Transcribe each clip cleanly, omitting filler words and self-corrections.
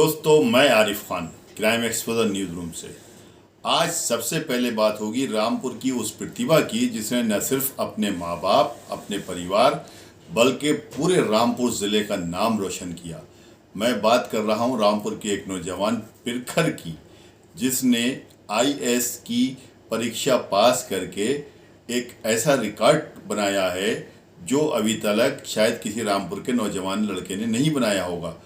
दोस्तों, मैं Arif Khan crime exposure news room से। आज सबसे पहले बात होगी रामपुर की उस प्रतिभा की जिसने न सिर्फ अपने माँ बाप, अपने परिवार, बल्कि पूरे रामपुर ज़िले का नाम रोशन किया। मैं बात कर रहा हूँ रामपुर के एक नौजवान पिरखर की, जिसने आईएएस की परीक्षा पास करके एक ऐसा रिकॉर्ड बनाया है जो अभी तक शायद किसी रामपुर के नौजवान लड़के ने नहीं बनाया होगा।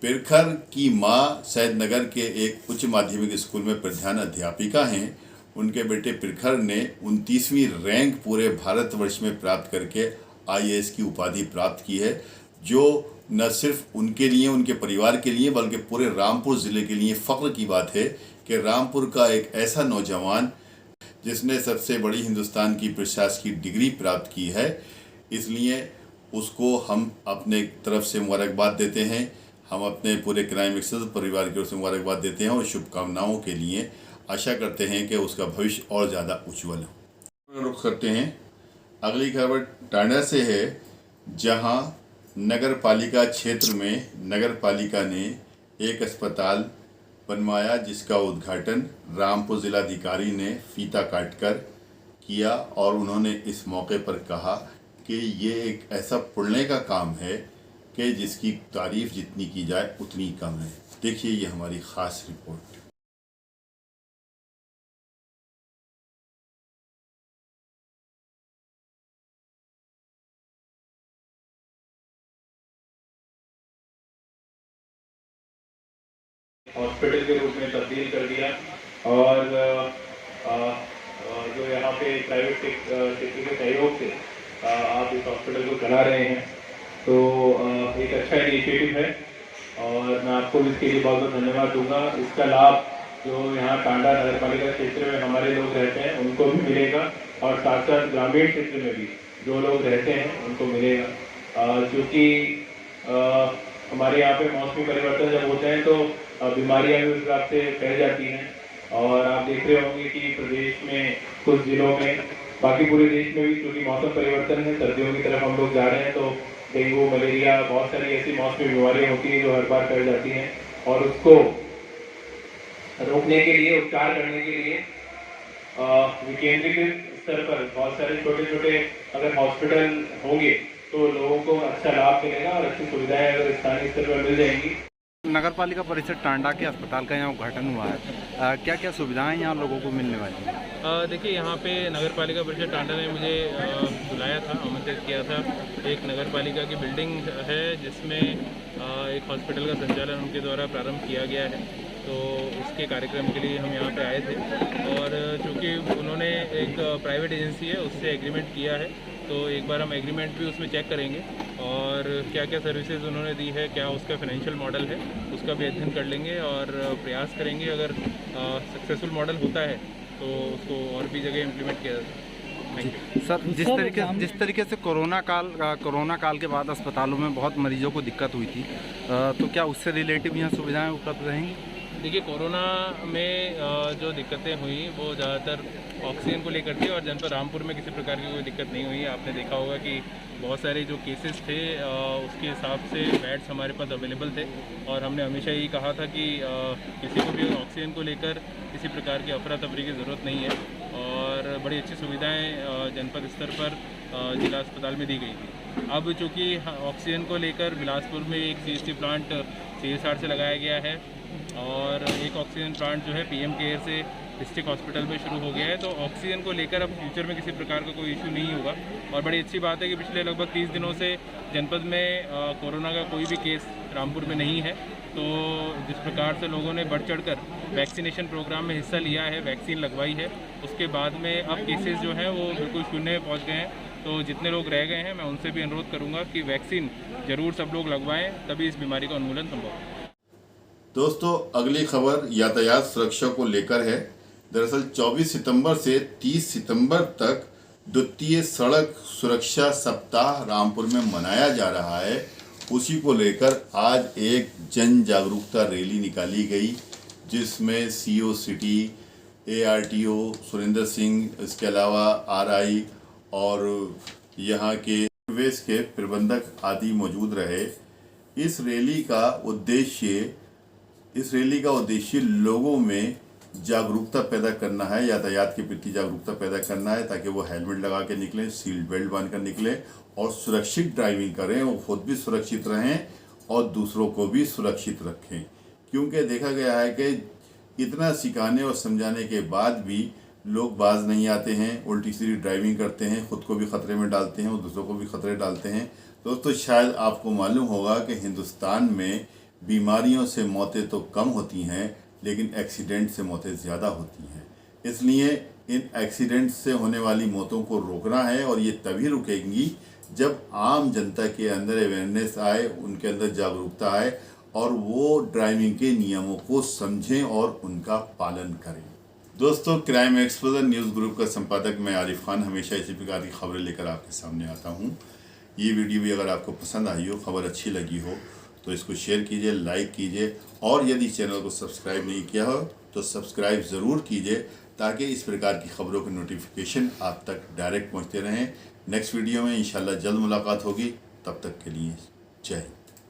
पिरखर की मां सैदनगर के एक उच्च माध्यमिक स्कूल में प्रधान अध्यापिका हैं। उनके बेटे पिरखर ने 29वीं रैंक पूरे भारतवर्ष में प्राप्त करके आईएएस की उपाधि प्राप्त की है, जो न सिर्फ उनके लिए, उनके परिवार के लिए, बल्कि पूरे रामपुर ज़िले के लिए फ़ख्र की बात है कि रामपुर का एक ऐसा नौजवान जिसने सबसे बड़ी हिंदुस्तान की प्रशासकीय डिग्री प्राप्त की है, इसलिए उसको हम अपने तरफ से मुबारकबाद देते हैं। हम अपने पूरे क्राइम एक्सपोजर परिवार की ओर से मुबारकबाद देते हैं और शुभकामनाओं के लिए आशा करते हैं कि उसका भविष्य और ज़्यादा उज्जवल हो। रुख करते हैं, अगली खबर टांडा से है, जहां नगर पालिका क्षेत्र में नगर पालिका ने एक अस्पताल बनवाया, जिसका उद्घाटन रामपुर जिलाधिकारी ने फीता काटकर किया और उन्होंने इस मौके पर कहा कि ये एक ऐसा पुण्य का काम है कि जिसकी तारीफ जितनी की जाए उतनी कम है। देखिए ये हमारी ख़ास रिपोर्ट। हॉस्पिटल के रूप में तब्दील कर दिया और जो यहाँ पे प्राइवेट सेक्टर के सहयोग से आप इस हॉस्पिटल को चला रहे हैं, तो एक अच्छा इनिशिएटिव है और मैं आपको इसके लिए बहुत बहुत धन्यवाद दूंगा। इसका लाभ जो यहाँ टांडा नगर पालिका क्षेत्र में हमारे लोग रहते हैं उनको भी मिलेगा और साथ साथ ग्रामीण क्षेत्र में भी जो लोग रहते हैं उनको मिलेगा, क्योंकि हमारे यहाँ पे मौसमी परिवर्तन जब होते हैं तो बीमारियां भी उस हिसाब से फैल जाती हैं। और आप देख रहे होंगे कि प्रदेश में कुछ जिलों में, बाकी पूरे देश में भी क्योंकि मौसम परिवर्तन है, सर्दियों की तरफ हम लोग जा रहे हैं, तो डेंगू, मलेरिया, बहुत सारी ऐसी मौसमी बीमारियां होती हैं जो हर बार फैल जाती हैं और उसको रोकने के लिए, उपचार करने के लिए विकेंद्रीकृत स्तर पर बहुत सारे छोटे छोटे अगर हॉस्पिटल होंगे तो लोगों को अच्छा लाभ मिलेगा और अच्छी सुविधाएं अगर स्थानीय स्तर पर मिल जाएंगी। नगर पालिका परिषद टांडा के अस्पताल का यहाँ उद्घाटन हुआ है, क्या क्या सुविधाएं यहाँ लोगों को मिलने वाली हैं? देखिए, यहाँ पे नगर पालिका परिषद टांडा ने मुझे बुलाया था, आमंत्रित किया था। एक नगर पालिका की बिल्डिंग है जिसमें एक हॉस्पिटल का संचालन उनके द्वारा प्रारंभ किया गया है, तो उसके कार्यक्रम के लिए हम यहाँ पे आए थे। और चूँकि उन्होंने एक प्राइवेट एजेंसी है उससे एग्रीमेंट किया है, तो एक बार हम एग्रीमेंट भी उसमें चेक करेंगे और क्या क्या सर्विसेज उन्होंने दी है, क्या उसका फाइनेंशियल मॉडल है, उसका भी अध्ययन कर लेंगे और प्रयास करेंगे अगर सक्सेसफुल मॉडल होता है तो उसको और भी जगह इम्प्लीमेंट किया जाए। सर, जिस तरीके से कोरोना काल के बाद अस्पतालों में बहुत मरीजों को दिक्कत हुई थी, तो क्या उससे रिलेटिव यहाँ सुविधाएं उपलब्ध रहेंगी? देखिए, कोरोना में जो दिक्कतें हुई वो ज़्यादातर ऑक्सीजन को लेकर थी और जनपद रामपुर में किसी प्रकार की कोई दिक्कत नहीं हुई। आपने देखा होगा कि बहुत सारे जो केसेस थे उसके हिसाब से बेड्स हमारे पास अवेलेबल थे और हमने हमेशा यही कहा था कि किसी को भी ऑक्सीजन को लेकर किसी प्रकार की अफरा तफरी की ज़रूरत नहीं है और बड़ी अच्छी सुविधाएं जनपद स्तर पर जिला अस्पताल में दी गई थी। अब चूँकि ऑक्सीजन को लेकर बिलासपुर में एक CHC प्लांट CSR से लगाया गया है और एक ऑक्सीजन प्लांट जो है PM केयर से डिस्ट्रिक्ट हॉस्पिटल में शुरू हो गया है, तो ऑक्सीजन को लेकर अब फ्यूचर में किसी प्रकार का कोई इशू नहीं होगा। और बड़ी अच्छी बात है कि पिछले लगभग 30 दिनों से जनपद में कोरोना का कोई भी केस रामपुर में नहीं है। तो जिस प्रकार से लोगों ने बढ़ चढ़ कर वैक्सीनेशन प्रोग्राम में हिस्सा लिया है, वैक्सीन लगवाई है, उसके बाद में अब केसेस जो हैं वो बिल्कुल शून्य में पहुँच गए हैं। तो जितने लोग रह गए हैं मैं उनसे भी अनुरोध करूँगा कि वैक्सीन ज़रूर सब लोग लगवाएँ, तभी इस बीमारी का उन्मूलन संभव है। दोस्तों, अगली खबर यातायात सुरक्षा को लेकर है। दरअसल 24 सितंबर से 30 सितंबर तक द्वितीय सड़क सुरक्षा सप्ताह रामपुर में मनाया जा रहा है। उसी को लेकर आज एक जन जागरूकता रैली निकाली गई, जिसमें CO city, ARTO Surendra Singh, इसके अलावा RI और यहाँ के रोडवेज के प्रबंधक आदि मौजूद रहे। इस रैली का उद्देश्य इस रैली का उद्देश्य लोगों में जागरूकता पैदा करना है, यातायात के प्रति जागरूकता पैदा करना है, ताकि वो हेलमेट लगा के निकलें, सीट बेल्ट बांध कर निकलें और सुरक्षित ड्राइविंग करें, वो खुद भी सुरक्षित रहें और दूसरों को भी सुरक्षित रखें। क्योंकि देखा गया है कि इतना सिखाने और समझाने के बाद भी लोग बाज नहीं आते हैं, उल्टी सीधी ड्राइविंग करते हैं, खुद को भी ख़तरे में डालते हैं और दूसरों को भी ख़तरे डालते हैं। दोस्तों, शायद आपको मालूम होगा कि हिंदुस्तान में बीमारियों से मौतें तो कम होती हैं, लेकिन एक्सीडेंट से मौतें ज़्यादा होती हैं। इसलिए इन एक्सीडेंट से होने वाली मौतों को रोकना है और ये तभी रुकेंगी जब आम जनता के अंदर अवेयरनेस आए, उनके अंदर जागरूकता आए और वो ड्राइविंग के नियमों को समझें और उनका पालन करें। दोस्तों, क्राइम एक्सपोजर न्यूज़ ग्रुप का संपादक मैं आरिफ खान हमेशा इसी प्रकार की खबरें लेकर आपके सामने आता हूँ। ये वीडियो भी अगर आपको पसंद आई हो, खबर अच्छी लगी हो, तो इसको शेयर कीजिए, लाइक कीजिए और यदि चैनल को सब्सक्राइब नहीं किया हो तो सब्सक्राइब ज़रूर कीजिए, ताकि इस प्रकार की खबरों के नोटिफिकेशन आप तक डायरेक्ट पहुँचते रहें। नेक्स्ट वीडियो में इंशाल्लाह जल्द मुलाकात होगी। तब तक के लिए जय हिंद।